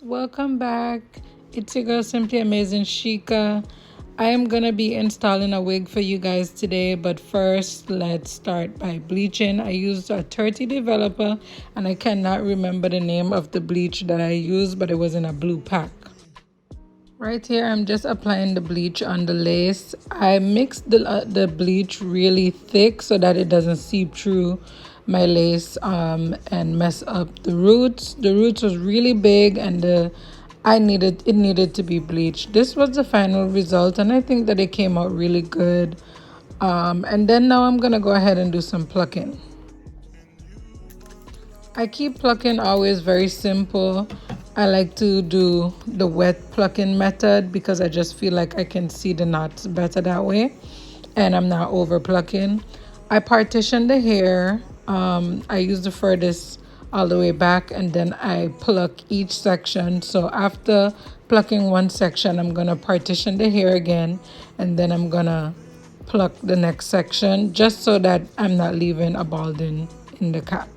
welcome back. It's your girl Simplyamazingsheka. I am gonna be installing a wig for you guys today, but first let's start by bleaching. I used a 30 developer and I cannot remember the name of the bleach that I used, but it was in a blue pack. Right here, I'm just applying the bleach on the lace. I mixed the bleach really thick so that it doesn't seep through my lace and mess up the roots. The roots was really big and it needed to be bleached. This was the final result and I think that it came out really good. And then now I'm gonna go ahead and do some plucking. I keep plucking always very simple. I like to do the wet plucking method because I just feel like I can see the knots better that way and I'm not over plucking. I partition the hair. I use the furthest all the way back and then I pluck each section. So after plucking one section, I'm gonna partition the hair again and then I'm gonna pluck the next section just so that I'm not leaving a balding in the cap.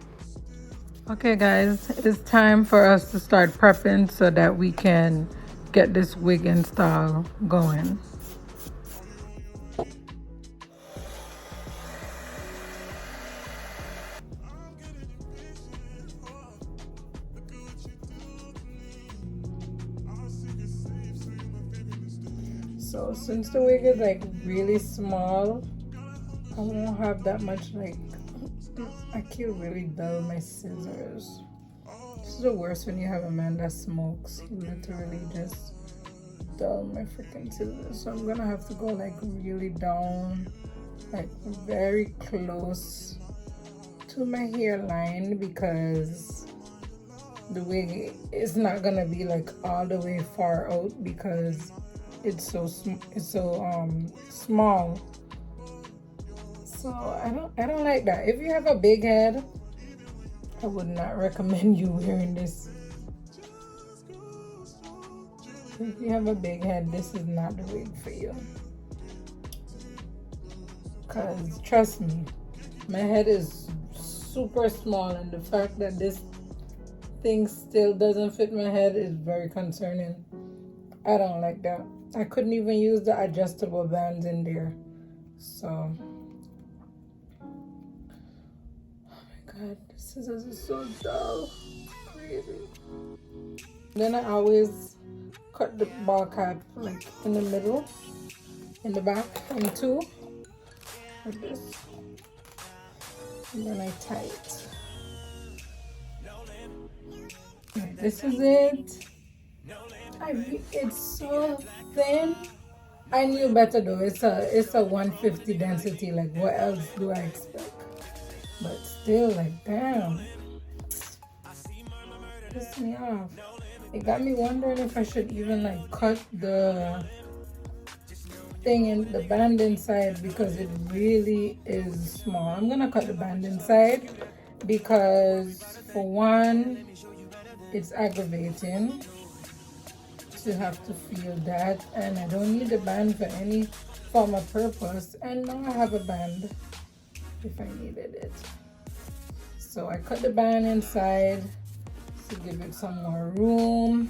Okay guys, it's time for us to start prepping so that we can get this wig install going. So since the wig is like really small, I won't have that much like, I can't really dull my scissors. This is the worst when you have a man that smokes. He literally just dull my freaking scissors. So I'm gonna have to go like really down, like very close to my hairline because the wig is not gonna be like all the way far out because it's so small. So I don't like that. If you have a big head, I would not recommend you wearing this. If you have a big head, this is not the wig for you. Cause trust me, my head is super small and the fact that this thing still doesn't fit my head is very concerning. I don't like that. I couldn't even use the adjustable bands in there. So God, this scissors is so dull. Crazy. Then I always cut the ball cap like in the middle, in the back, in two, like this. And then I tie it. Right, this is it. It's so thin. I knew better though. It's a 150 density. Like what else do I expect? But still, like, damn, pissed me off. It got me wondering if I should even like cut the thing in the band inside because it really is small. I'm gonna cut the band inside because for one, it's aggravating to have to feel that, and I don't need the band for any form of purpose, and now I have a band if I needed it. So I cut the band inside to give it some more room.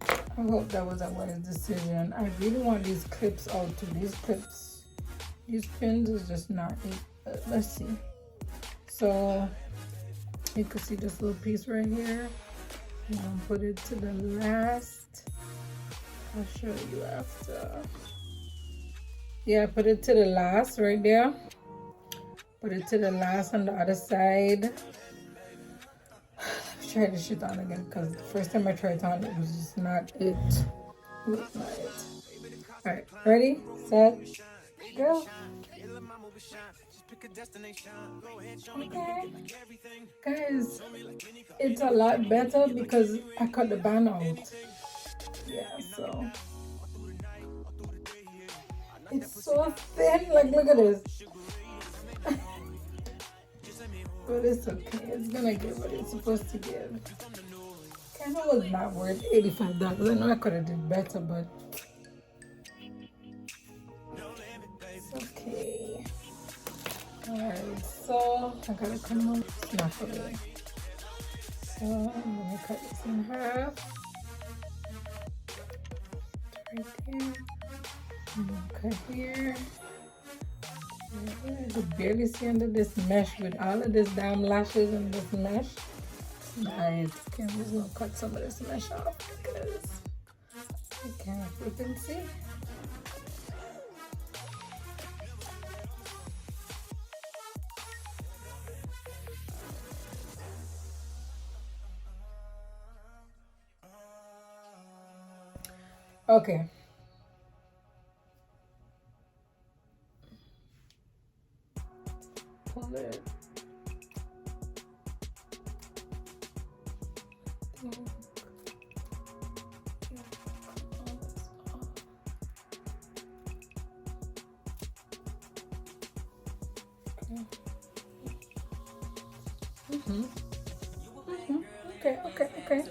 I hope that was a wise decision. I really want these clips out too. These pins is just not it. Let's see. So you can see this little piece right here. I'm gonna put it to the last. I'll show you after. Yeah, put it to the last right there. Put it to the last on the other side. Let's try this shit on again because the first time I tried it on, it was just not it. It was not it. Alright, ready, set, go. Okay. Guys, it's a lot better because I cut the band out. Yeah, so. It's so thin, like look at this. But it's okay, it's gonna give what it's supposed to give. Kind of was not worth $85. I know I could have did better, but it's okay. Alright, so I gotta come on. It's not for me. So I'm gonna cut this in half. Right there. I'm gonna cut here. I could barely see under this mesh with all of this damn lashes and this mesh. Nice. Okay, I'm just gonna cut some of this mesh off because I can't flip and see. Okay. Pull it. Okay.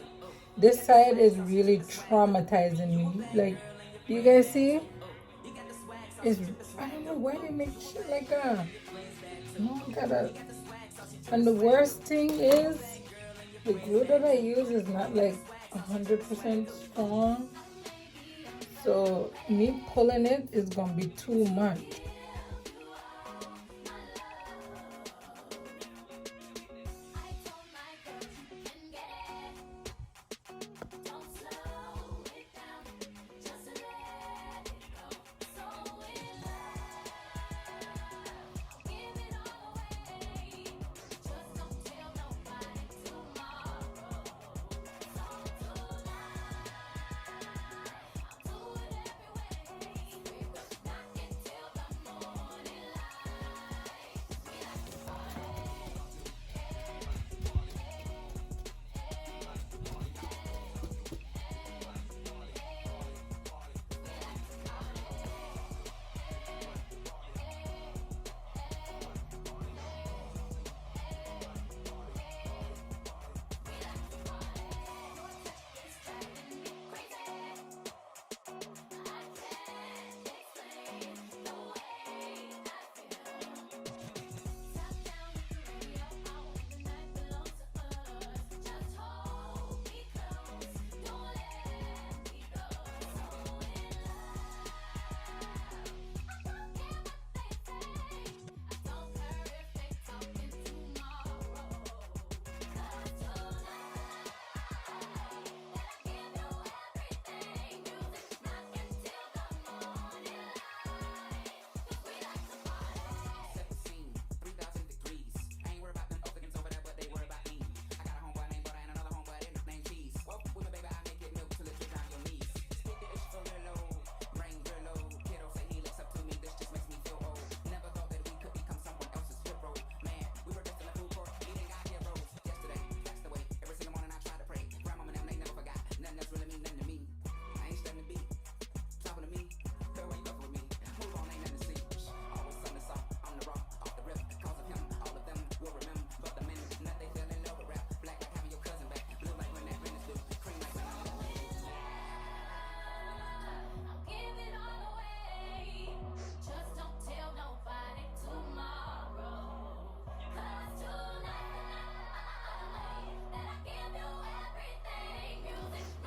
This side is really traumatizing me. Like, do you guys see? It's, I don't know why they make shit like that. No, I gotta. And the worst thing is, the glue that I use is not like 100% strong. So me pulling it is gonna be too much.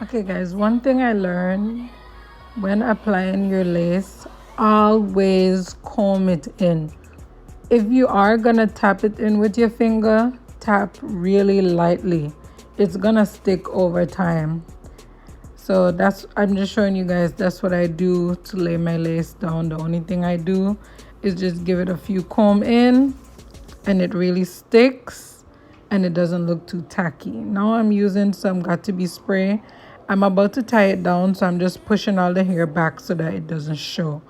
Okay guys, one thing I learned when applying your lace, always comb it in. If you are gonna tap it in with your finger, tap really lightly. It's gonna stick over time. So I'm just showing you guys, that's what I do to lay my lace down. The only thing I do is just give it a few comb in and it really sticks and it doesn't look too tacky. Now I'm using some Got To Be spray. I'm about to tie it down, so I'm just pushing all the hair back so that it doesn't show.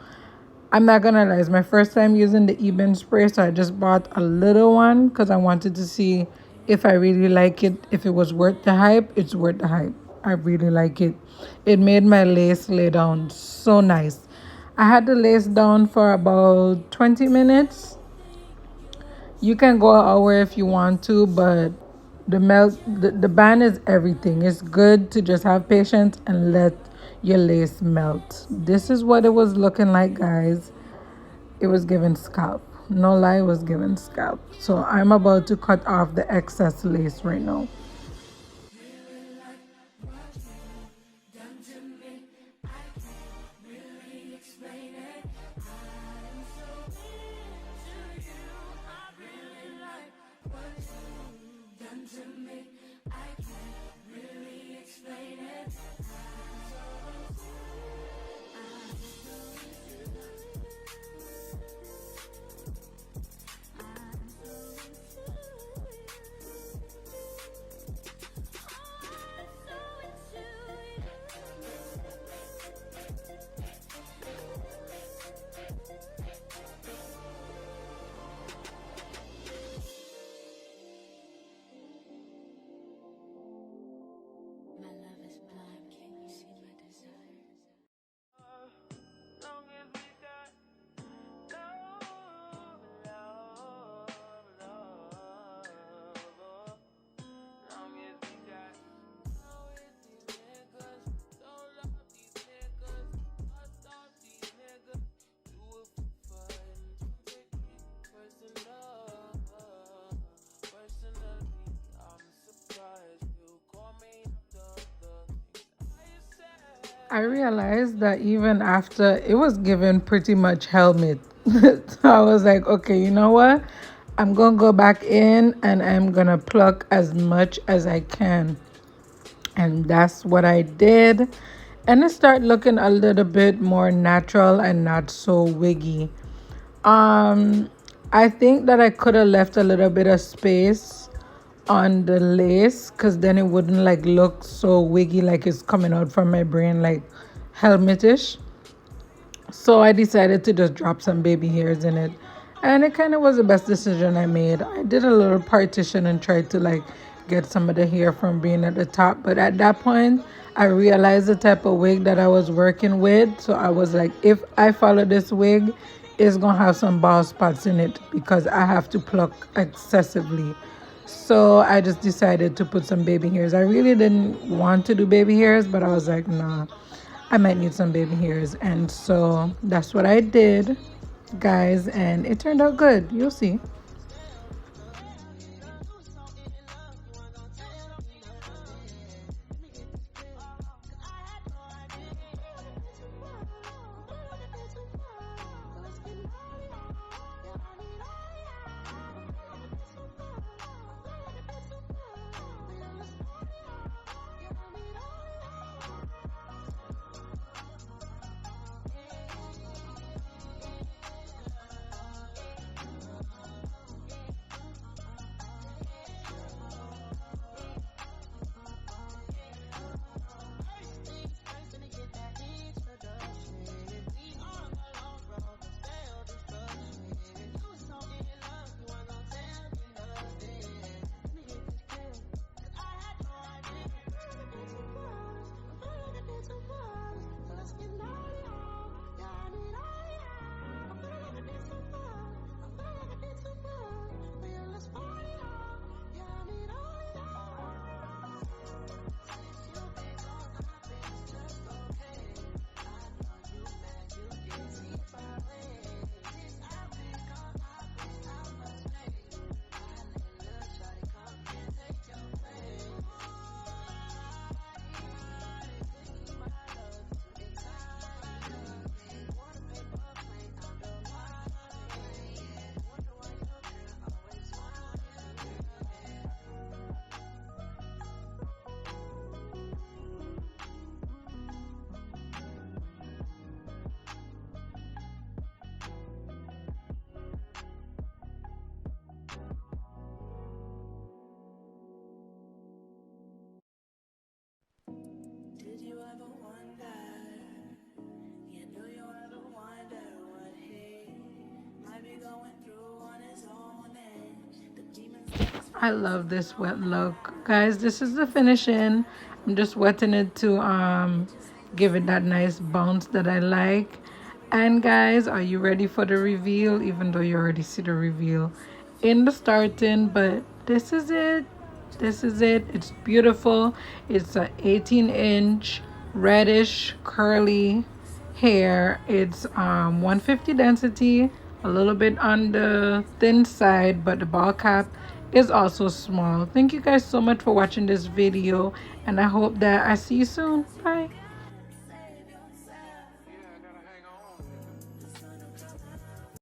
I'm not gonna lie, it's my first time using the Eben spray, so I just bought a little one because I wanted to see if I really like it. If it was worth the hype, it's worth the hype. I really like it. It made my lace lay down so nice. I had the lace down for about 20 minutes. You can go an hour if you want to, but the band is everything. It's good to just have patience and let your lace melt. This is what it was looking like, guys. It was giving scalp. No lie, it was giving scalp. So I'm about to cut off the excess lace right now. I realized that even after it was given pretty much helmet. So I was like, okay, you know what? I'm gonna go back in and I'm gonna pluck as much as I can. And that's what I did. And it started looking a little bit more natural and not so wiggy. Um, I think that I could have left a little bit of space on the lace because then it wouldn't like look so wiggy like it's coming out from my brain like helmetish. So I decided to just drop some baby hairs in it. And it kind of was the best decision I made. I did a little partition and tried to like get some of the hair from being at the top. But at that point, I realized the type of wig that I was working with. So I was like, if I follow this wig, it's going to have some bald spots in it because I have to pluck excessively. So I just decided to put some baby hairs. I really didn't want to do baby hairs, but I was like, nah, I might need some baby hairs. And so that's what I did, guys. And it turned out good. You'll see. I love this wet look, guys. This is the finishing. I'm just wetting it to give it that nice bounce that I like. And guys, are you ready for the reveal? Even though you already see the reveal in the starting, but this is it. This is it. It's beautiful. It's a 18-inch reddish curly hair. It's 150 density, a little bit on the thin side, but the ball cap is also small. Thank you guys so much for watching this video, and I hope that I see you soon. Bye.